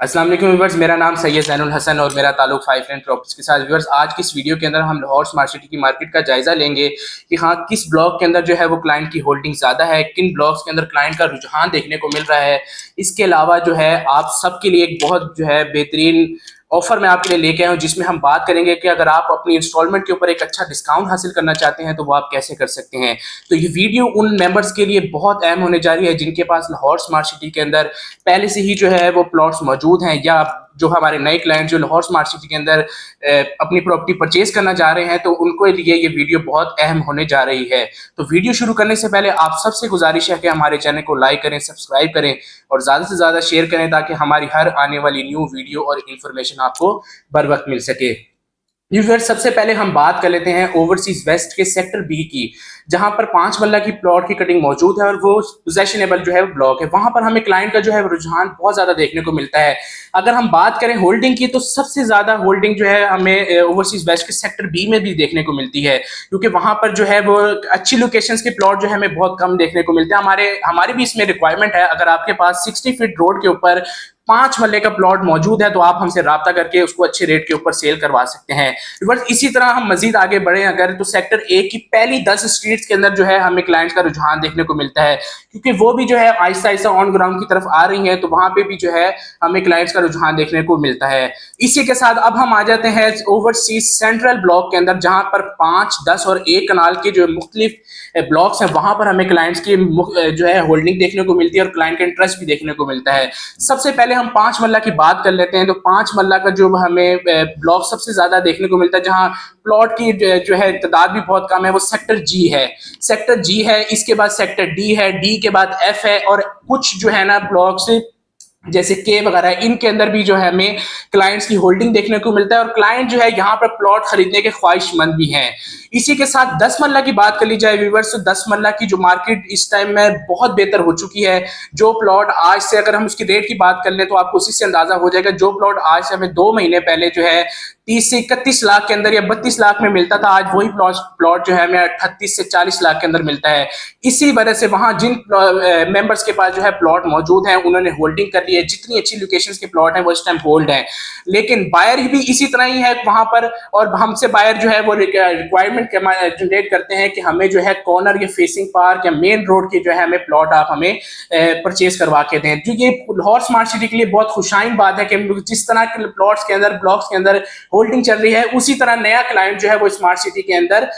अस्सलाम वालेकुम व्यूअर्स, मेरा नाम सैयद ज़ैनुल हसन और मेरा ताल्लुक 5 लाइन प्रॉपर्टीज के साथ। व्यूअर्स, आज की इस वीडियो के अंदर हम लाहौर स्मार्ट सिटी की मार्केट का जायजा लेंगे कि हाँ, किस ब्लॉक के अंदर जो है वो क्लाइंट की होल्डिंग ज़्यादा है, किन ब्लॉक्स के अंदर क्लाइंट का रुझान देखने को मिल रहा है। इसके अलावा जो है आप सबके लिए एक बहुत जो है बेहतरीन ऑफर मैं आपके लिए लेके आया हूँ, जिसमें हम बात करेंगे कि अगर आप अपनी इंस्टॉलमेंट के ऊपर एक अच्छा डिस्काउंट हासिल करना चाहते हैं तो वो आप कैसे कर सकते हैं। तो ये वीडियो उन मेंबर्स के लिए बहुत अहम होने जा रही है जिनके पास लाहौर स्मार्ट सिटी के अंदर पहले से ही जो है वो प्लॉट्स मौजूद हैं, या जो हमारे नए क्लाइंट जो लाहौर स्मार्ट सिटी के अंदर अपनी प्रॉपर्टी परचेज करना चाह रहे हैं, तो उनको लिए ये वीडियो बहुत अहम होने जा रही है। तो वीडियो शुरू करने से पहले आप सबसे गुजारिश है कि हमारे चैनल को लाइक करें, सब्सक्राइब करें और ज़्यादा से ज़्यादा शेयर करें, ताकि हमारी हर आने वाली न्यू वीडियो और इन्फॉर्मेशन आपको बर वक्त मिल सके। व्यूअर्स, सबसे पहले हम बात कर लेते हैं ओवरसीज वेस्ट के सेक्टर बी की, जहां पर 5 मरला की प्लॉट की कटिंग मौजूद है और वो पोजेशनेबल जो है वो ब्लॉक है। वहां पर हमें क्लाइंट का जो है रुझान बहुत ज्यादा देखने को मिलता है। अगर हम बात करें होल्डिंग की, तो सबसे ज्यादा होल्डिंग जो है हमें ओवरसीज वेस्ट के सेक्टर बी में भी देखने को मिलती है, क्योंकि वहां पर जो है वो अच्छी लोकेशंस के प्लॉट जो है हमें बहुत कम देखने को मिलते हैं। हमारी भी इसमें रिक्वायरमेंट है, अगर आपके पास 60 फीट रोड के ऊपर 5 मरले का प्लॉट मौजूद है तो आप हमसे राब्ता करके उसको अच्छे रेट के ऊपर सेल करवा सकते हैं। बस इसी तरह हम मजीद आगे बढ़े अगर, तो सेक्टर ए की पहली 10 स्ट्रीट्स के अंदर जो है हमें क्लाइंट्स का रुझान देखने को मिलता है, क्योंकि वो भी जो है आहिस्ता आहिस्ता ऑन ग्राउंड की तरफ आ रही है, तो वहां पे भी जो है हमें क्लाइंट्स का रुझान देखने को मिलता है। इसी के साथ अब हम आ जाते हैं ओवरसीज सेंट्रल ब्लॉक के अंदर, जहां पर 5, 10 और 1 कनाल के जो मुख्तलिफ ब्लॉक्स हैं, वहां पर हमें क्लाइंट्स की जो है होल्डिंग देखने को मिलती है और क्लाइंट का इंटरेस्ट भी देखने को मिलता है। सबसे पहले हम 5 मरला की बात कर लेते हैं। तो 5 मरला का जो हमें ब्लॉक सबसे ज्यादा देखने को मिलता है, जहां प्लॉट की जो है तादाद भी बहुत कम है, वो सेक्टर जी है। सेक्टर जी है, इसके बाद सेक्टर डी है, डी के बाद एफ है, और कुछ जो है ना ब्लॉक्स जैसे के वगैरह, इनके अंदर भी जो है हमें क्लाइंट्स की होल्डिंग देखने को मिलता है और क्लाइंट जो है यहाँ पर प्लॉट खरीदने के ख्वाहिशमंद भी हैं। इसी के साथ 10 मरला की बात कर ली जाए व्यूवर्स, तो 10 मरला की जो मार्केट इस टाइम में बहुत बेहतर हो चुकी है। जो प्लॉट आज से, अगर हम उसकी रेट की बात कर लें तो आपको उसी से अंदाजा हो जाएगा, जो प्लॉट आज से हमें 2 महीने पहले जो है 30 से 31 लाख के अंदर या 32 लाख में मिलता था, आज वही प्लॉट जो है हमें 38 से 40 लाख के अंदर मिलता है। इसी वजह से वहां जिन मेंबर्स के पास जो है प्लॉट मौजूद है, उन्होंने होल्डिंग कर ली है। जितनी अच्छी लोकेशंस के प्लॉट हैं वो इस टाइम होल्ड है, लेकिन बायर भी इसी तरह ही है वहां पर, और हमसे बायर जो है वो रिक्वायरमेंट जनरेट करते हैं कि हमें जो है कॉर्नर या फेसिंग पार्क या मेन रोड के जो है हमें प्लॉट आप हमें परचेज करवा के दें। जो ये लाहौर स्मार्ट सिटी के लिए बहुत खुशाइन बात है कि जिस तरह के प्लॉट्स के अंदर, ब्लॉक्स के अंदर होल्डिंग चल रही है, उसी तरह नया क्लाइंट जो है वो स्मार्ट सिटी के अंदर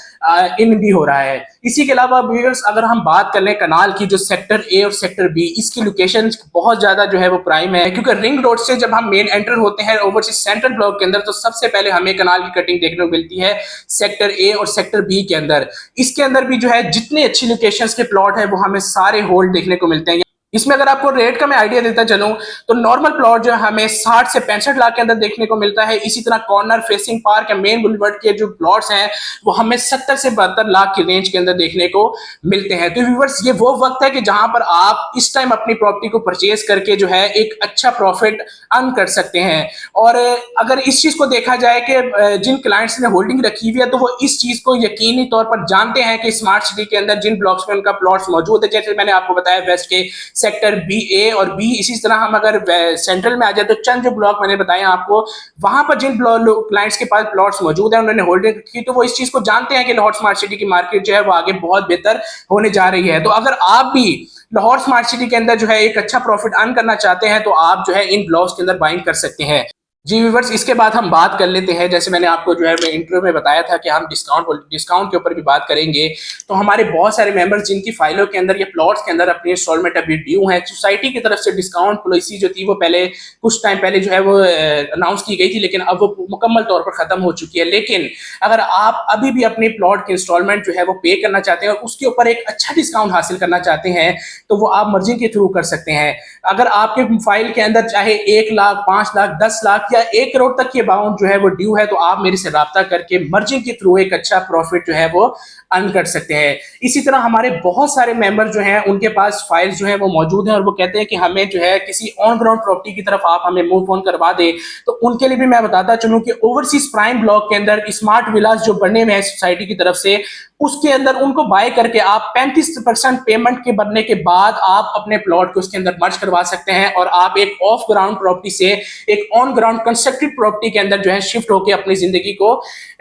इन भी हो रहा है। इसी के अलावा व्यूअर्स, अगर हम बात कर लें कनाल की, जो सेक्टर ए और सेक्टर बी, इसकी लोकेशन बहुत ज्यादा जो है वो प्राइम है, क्योंकि रिंग रोड से जब हम मेन एंटर होते हैं ओवरसीज सेंट्रल ब्लॉक के अंदर, तो सबसे पहले हमें कनाल की कटिंग देखने को मिलती है सेक्टर ए और सेक्टर बी के अंदर। इसके अंदर भी जो है जितनी अच्छी लोकेशंस के प्लॉट है वो हमें सारे होल्ड देखने को मिलते हैं। इसमें अगर आपको रेट का मैं आइडिया देता चलूं, तो नॉर्मल प्लॉट जो है हमें 60 से 65 लाख के अंदर देखने को मिलता है। इसी तरह कॉर्नर फेसिंग पार्क या मेन बुलवर्ड के जो प्लॉट्स हैं वो हमें 70 से 72 लाख की रेंज के अंदर देखने को मिलते हैं। तो व्यूअर्स, ये वो वक्त है कि जहां पर आप इस टाइम अपनी प्रॉपर्टी को परचेज करके जो है एक अच्छा प्रॉफिट अर्न कर सकते हैं। और अगर इस चीज को देखा जाए कि जिन क्लाइंट्स ने होल्डिंग रखी हुई है, तो वो इस चीज को यकीनी तौर पर जानते हैं कि स्मार्ट सिटी के अंदर जिन ब्लॉक्स में उनका प्लॉट्स मौजूद है, जैसे मैंने आपको बताया वेस्ट के सेक्टर बी, ए और बी। इसी तरह हम अगर सेंट्रल में आ जाए, तो चंद जो ब्लॉक मैंने बताए आपको, वहां पर जिन क्लाइंट्स के पास प्लॉट्स मौजूद है, उन्होंने होल्डिंग की, तो वो इस चीज को जानते हैं कि लाहौर स्मार्ट सिटी की मार्केट जो है वो आगे बहुत बेहतर होने जा रही है। तो अगर आप भी लाहौर स्मार्ट सिटी के अंदर जो है एक अच्छा प्रॉफिट अर्न करना चाहते हैं, तो आप जो है इन ब्लॉक्स के अंदर बाइंग कर सकते हैं। जी व्यूवर्स, इसके बाद हम बात कर लेते हैं, जैसे मैंने आपको जो है मैं इंटरव्यू में बताया था कि हम डिस्काउंट के ऊपर भी बात करेंगे। तो हमारे बहुत सारे मेंबर्स जिनकी फाइलों के अंदर या प्लॉट्स के अंदर अपनी इंस्टॉलमेंट अभी ड्यू है, सोसाइटी की तरफ से डिस्काउंट पॉलिसी जो थी वो पहले कुछ टाइम पहले जो है वो अनाउंस की गई थी, लेकिन अब वो मुकम्मल तौर पर खत्म हो चुकी है। लेकिन अगर आप अभी भी अपने प्लॉट की इंस्टॉलमेंट जो है वो पे करना चाहते हैं और उसके ऊपर एक अच्छा डिस्काउंट हासिल करना चाहते हैं, तो वो आप मर्जिंग के थ्रू कर सकते हैं। अगर आपके फाइल के अंदर चाहे 1 लाख, 5 लाख, 10 लाख या 1 करोड़ तक की अमाउंट जो है वो ड्यू है, तो आप मेरे से राब्ता करके मर्जिंग के थ्रू एक अच्छा प्रॉफिट जो है वो अर्न कर सकते हैं। इसी तरह हमारे बहुत सारे मेंबर जो हैं, उनके पास फाइल्स जो है वो मौजूद हैं और वो कहते हैं कि हमें जो है किसी ऑन ग्राउंड प्रॉपर्टी की तरफ आप हमें मूव ऑन करवा दें। तो उनके लिए भी मैं बताता चलूं कि ओवरसीज प्राइम ब्लॉक के अंदर स्मार्ट विलास जो बनने में है सोसाइटी की तरफ से, उसके अंदर उनको बाय करके आप 35% पेमेंट के भरने के बाद आप अपने प्लॉट को उसके अंदर मर्ज करवा सकते हैं और आप एक ऑफ ग्राउंड प्रॉपर्टी से एक ऑन ग्राउंड कंस्ट्रक्टेड प्रॉपर्टी के अंदर जो है शिफ्ट होकर अपनी जिंदगी को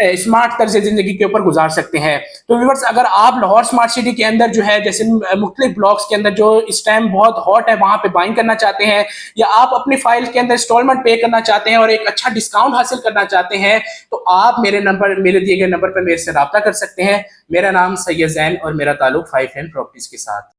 स्मार्ट तर्ज जिंदगी के ऊपर गुजार सकते हैं। तो व्यूअर्स, अगर आप लाहौर स्मार्ट सिटी के अंदर जो है जैसे मुख्तलिफ ब्लॉक्स के अंदर जो इस टाइम बहुत हॉट है वहां पे बाइंग करना चाहते हैं, या आप अपनी फाइल के अंदर इंस्टॉलमेंट पे करना चाहते हैं और एक अच्छा डिस्काउंट हासिल करना चाहते हैं, तो आप मेरे दिए गए नंबर पर मेरे से रब्ता कर सकते हैं। मेरा नाम सैयद जैन और मेरा ताल्लुक 5 लाइन प्रॉपर्टीज के साथ।